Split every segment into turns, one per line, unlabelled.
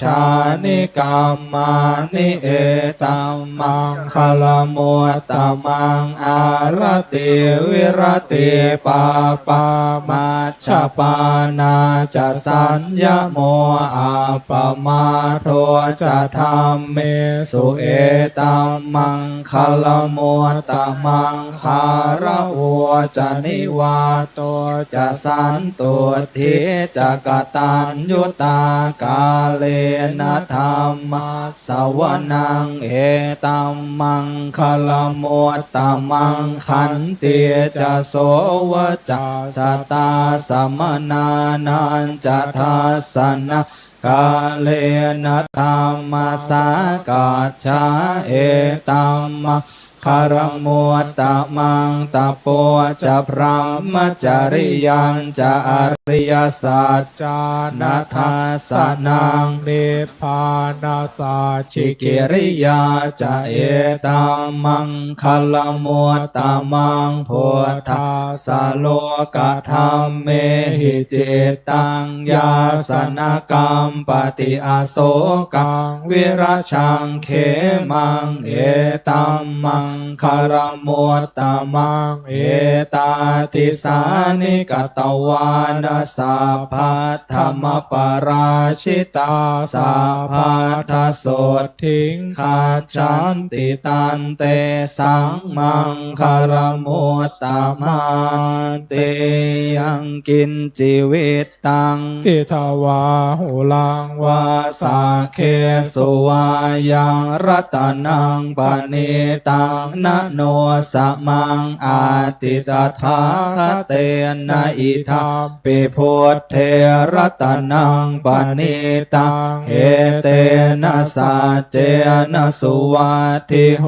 ชานิกรรมานิเอตัมมังคลมุตตมังอารติวิรติปาปามัชฌปานาจะสัญญโมอาปมาโทจะธรรมเมสุเอตัมมังคลมุตตมังคาระโวจะนิวาโตจะสันตุทิจะกตัญญูตากาเลนะธรรมะสวนังเอตัมมังคลมุตตมังขันติจะโสวจะสตาสมนานันจะทัสสนะกาเลนะธรรมสากาชาเอตัมมะคารมุตตมังตะโปจะพรหมจริยังจะอริยสัจจานัทธัสสนังนิพพานาสัจฉิกิริยาจะเอตัมมังคลมุตตมังพุทธัสสะโลกธรรมเมหิจิตตังยาสนกรรมปฏิอโศกังวิราชังเขมังเอตัมมังคารมุตตมังเอตาติสานิกตวานาสัพพะธรรมปราชิตาสัพพะทัสสดทิงขาชันติตันเตสังมังคารมุตตมังเตยังกินชีวิตตังอิทวาหุลังวาสาเคสุวายังรัตนังปณิตังนะโนสมังอาติตถาคเตนะอิทัมปิพุทเทรัตนังปณิตังเอเตนะสัจเจนะสุวัตถิโห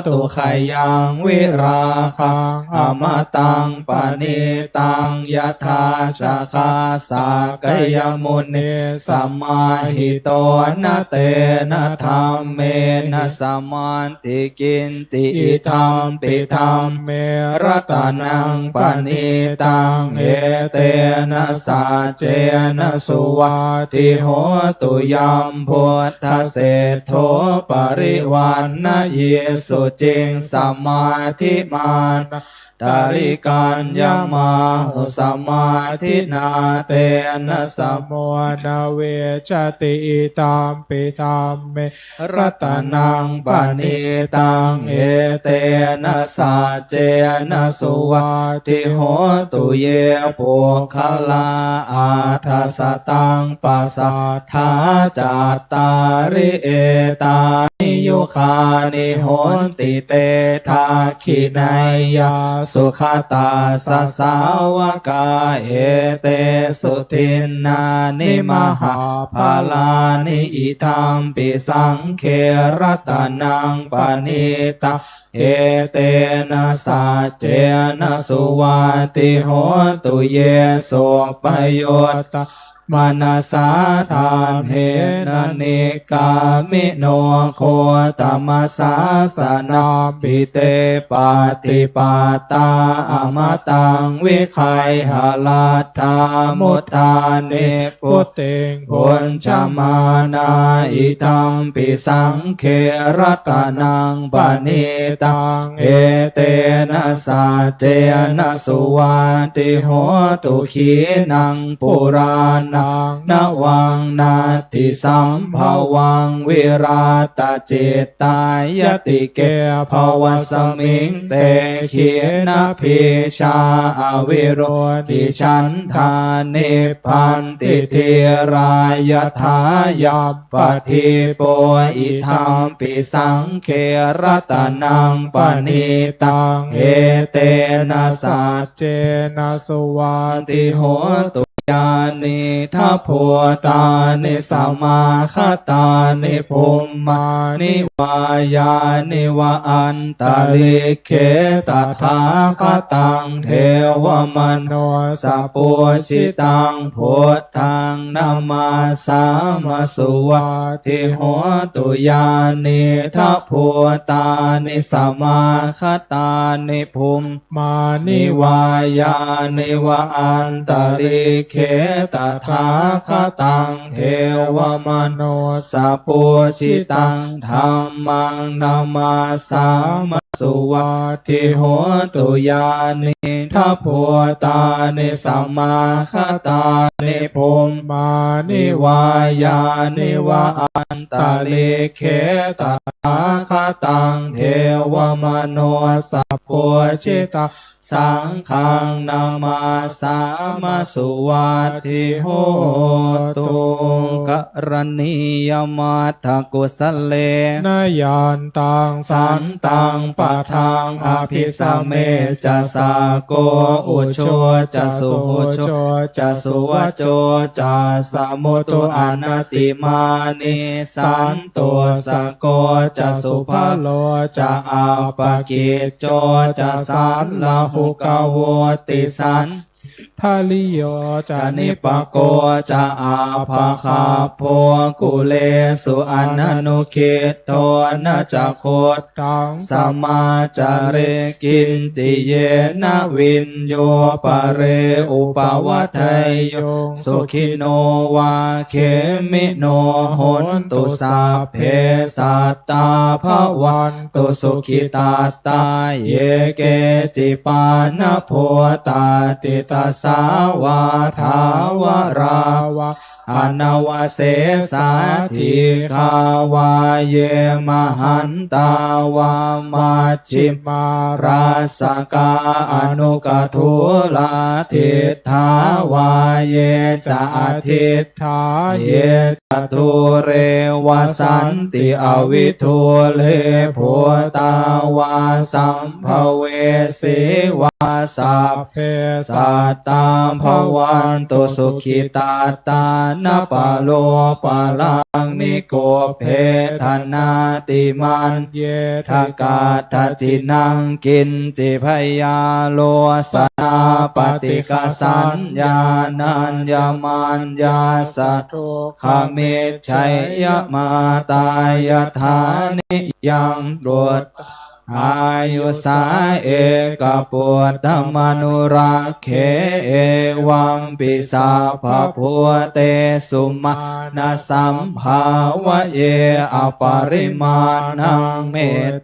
ตุขยังวิราคังอมตังปณิตังยถาชาคาสากยมุนีสัมมาหิโตนะเตนะธรรมเมนะสัมมันติกินจิธัมปิธรรมเมรัตนังปณิตังเอเตนะสัจเจนะสุวัตถิโหตุยัมพุทธเศรษโธปริวันนะเยสุจิงสัมมาทิมานะตาริกันยามาหุสัมมาทินาเตนะสัมโมนาเวชติอิตัมปิธัมเมรัตนังปณิตังเอเตนะสัจเจนะสุวัตถิโหตุเยปุคลาอาทัสสตังปัสสัทธาจัตตาริเอตานิโยคานิโหนติเตทาคินายยาสุขตาสสาวกาเอเตสุทินนานิมหาภาลานิอิทัมปิสังเครัตนังปณิตังเอเตนะสัจเจนะสุวัตถิโหตุเยโสปโยตมนัสสาทานเหนะเนกามิโนโคตมัสสาสนาปิเตปาติปาตาอมตังวิคัยหลัตถามุตตาเนพุตเตงพุญชมานาอิทัมปิสังเครัตนังปณิตังเอเตนะสัจเจนะสุวัตถิโหตุขีนังปุรานังนวังนาทิสัมภวังวิราตจิตตายติเกภวสมิงเตขีนะพิชาอวิโรธิฉันทานิพันติเทรายทายาปฏิโปอิทัมปิสังเครัตนังปณิตังเอเตนะสัจเจนะสุวัตถิโหตุญาณิทัพพตานิสัมมาคตานิภูมมานิวายานิวะอันตริเคตถาคตังเทวมโนสัพพุชิตังพุทธังนามาสามสุวัตถิโหตุญาณิทัพพตานิสัมมาคตานิภูมมานิวายานิวะอันตริเค ตถาคตังเทวมโนสัพพุชิตังธัมมังนามาสามสุวัตถิโหตุยานิทัพพตานิสัมมาคตานิภูมมานิวายานิวะอันตะเลเขตถาคตังเทวมโนสัพพุชิตังสังฆังนามาสามสุวัตถิโหตุกรณียมัตถกุสเลนยานตังสันตังปะทังอภิสเมจะสาโกอุโชจะสุโหโชจะสุวโจจะสมุตุอนัตติมานิสันตุสโกจะสุภโลจะอาปกิจโจจะสันลาหุกาวติสันทาลิโยจะนิปโกจะอาภาคาโพกุเลสุอนันุคิตโตนะจะโคตังสมาจาเรกินจิเยนะวินโยปะเรอุปวัฏยโยสุขิโนวาเขมิโนหนตุสัพเพสัตตาภวันตุสุขิตาตาเยเกจิปานะโพตาติตาสาวาทาวราวะอนาวเสสาธิคาวาเยมหันตาวามาชิมาราสกาอนุกทุลาทิทาวาเยจะทิทาเยจตุเรวสันติอวิทุเลโพตาวาสัมภเวสีวาสัพเพสัตตาภวันตุสุขิตาตานะปะโลปะลังนิโกเพทนาติมันเยทกาทัจินังกินจิพยาโลสนาปฏิกสัญญานัญญมันยาสัตตุขมิจฉัยยมาตายฐานิยังตรวจอายุสาเอกปุตตมนุรักเขเอวัมปิสาภพุเตสุมาณสัมภาวะเยอปริมาณังเม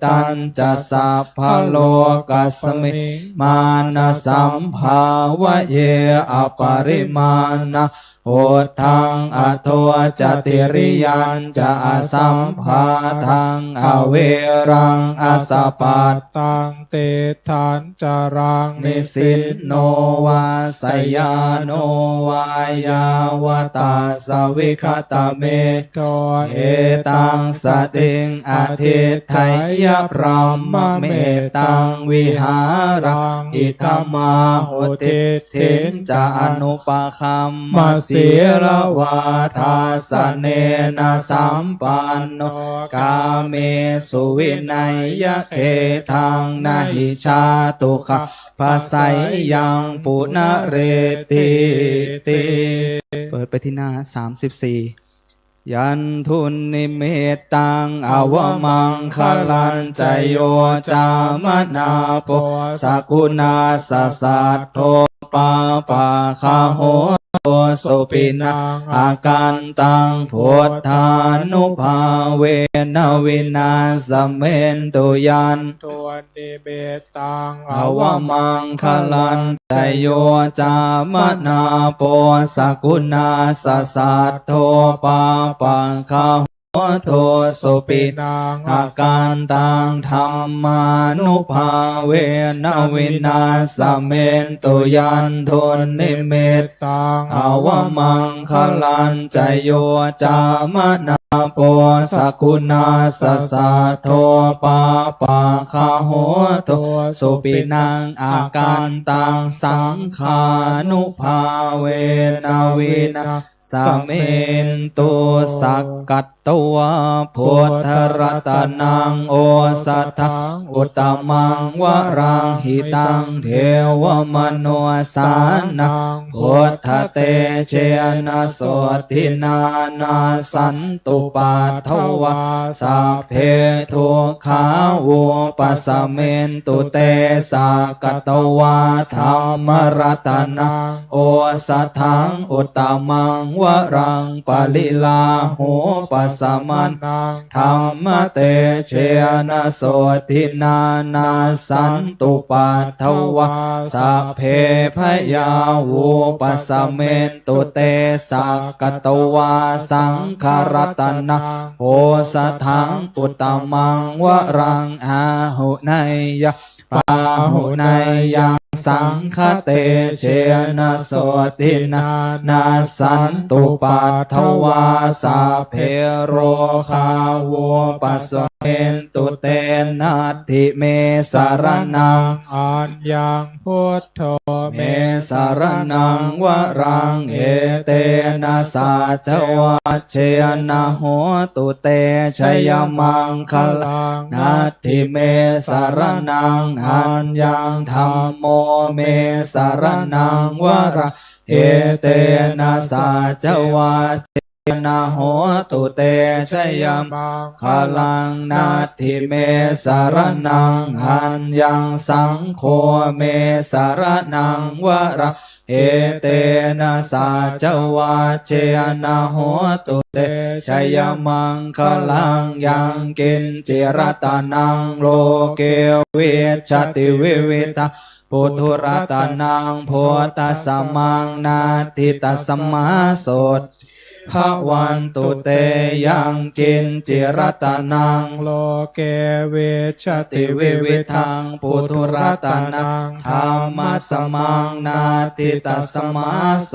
ตัญจะสัพพโลกัสมิมาณสัมภาวะเยอปริมาณังโหทังอโทจติริยันจะอสัมภาทังอเวรังอสปัตตังเตทันจารังนิสินโนวาสยาโนวายาวตาสวิคตเมโตเอตังสติงอธิไทยพรหมเมตังวิหารังอิธมาโหติทินจะอนุปคัมมาศีลวาทาสเนนะสัมปันโนกาเมสุวินัยยะเขทังนะหิชาตุขะภาสัยยังปุณเรติเปิดไปที่หน้า34ยันทุนนิเมตตังอวมังคลันจโยจามนาโปสกุณาสสัตโทปาปาคาโหสุปินังอาการตังพุทธานุภาเวนวินาสเมนตุยันตัวนิเบตังอวมังคลันตโยจามนาโปสกุณาสสัตโทปาปังคาโทสุปินังอาการตังธรรมานุภาเวนวินาสเมนตุยันทุนนิเมตตังอวมังคลันจโยจามนาโปสกุณาสสัทโทปาปาคาโหโตสุปินังอาการตังสังขานุภาเวนวินาสเมนตุสักกัตตัวพุทธรัตนังโอสัทธังอุตตมังวรังหิตังเทวมโนสานังพุทธเตเชนะโสตินานาสันตุ ปัฏฐวาสัพเพทุกขาวุปัสสะเมนตุเตสากตวาธัมมรัตนังโอสัทธังอุตตมังวรังปลิลาโหปัสสะมันธัมมเตเชนะโสทินานาสันตุปัฏฐวาสัพเพพยาวุปัสสะเมนตุเตสากตวาสังขารตนะโหสัทธังอุตตมังวรังอาหุไนยะปาหุไนยังสังฆเตเชนะโสตินานาสันตุปัฏฐวาสัพเพโรคาวุปัสสะเมนตุเตนัตถิเมสารนังอัญญังพุทโธเมสารนังวรังเอเตนะสัจวัชเชนะโหตุเตชยมังคลังนัตถิเมสารนังอัญญังธัมโมเมสารนังวรังเอเตนะสัจวัชนะโหตุเตชยมังคลังนัตถิเมสารนังอัญญังสังโฆเมสารนังวรังเอเตนะสัจวัชเชนะโหตุเตชยมังคลังยังกินจิรตานังโลเกวิชติวิวิตาปุถุรัตนังโพธัสสะมังนาทิตัสสมาโสตภวันตุเตยังกินจิรตานังโลเกวิชติวิวิทังปุถุรัตนังธรรมสมังนาทิตัสสมาโส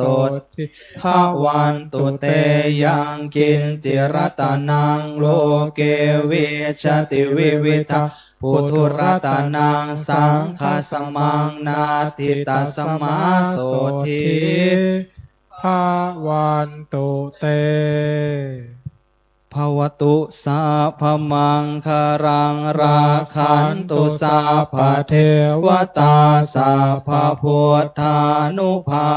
ติภวันตุเตยังกินจิรตานังโลเกวิชติวิวิทังปุถุรัตนังสังฆสมังนาทิตัสสมาโสติภวันตุเตภวตุสาพมังคารังราคันตุสาพเทวตาสาพพุทธานุภา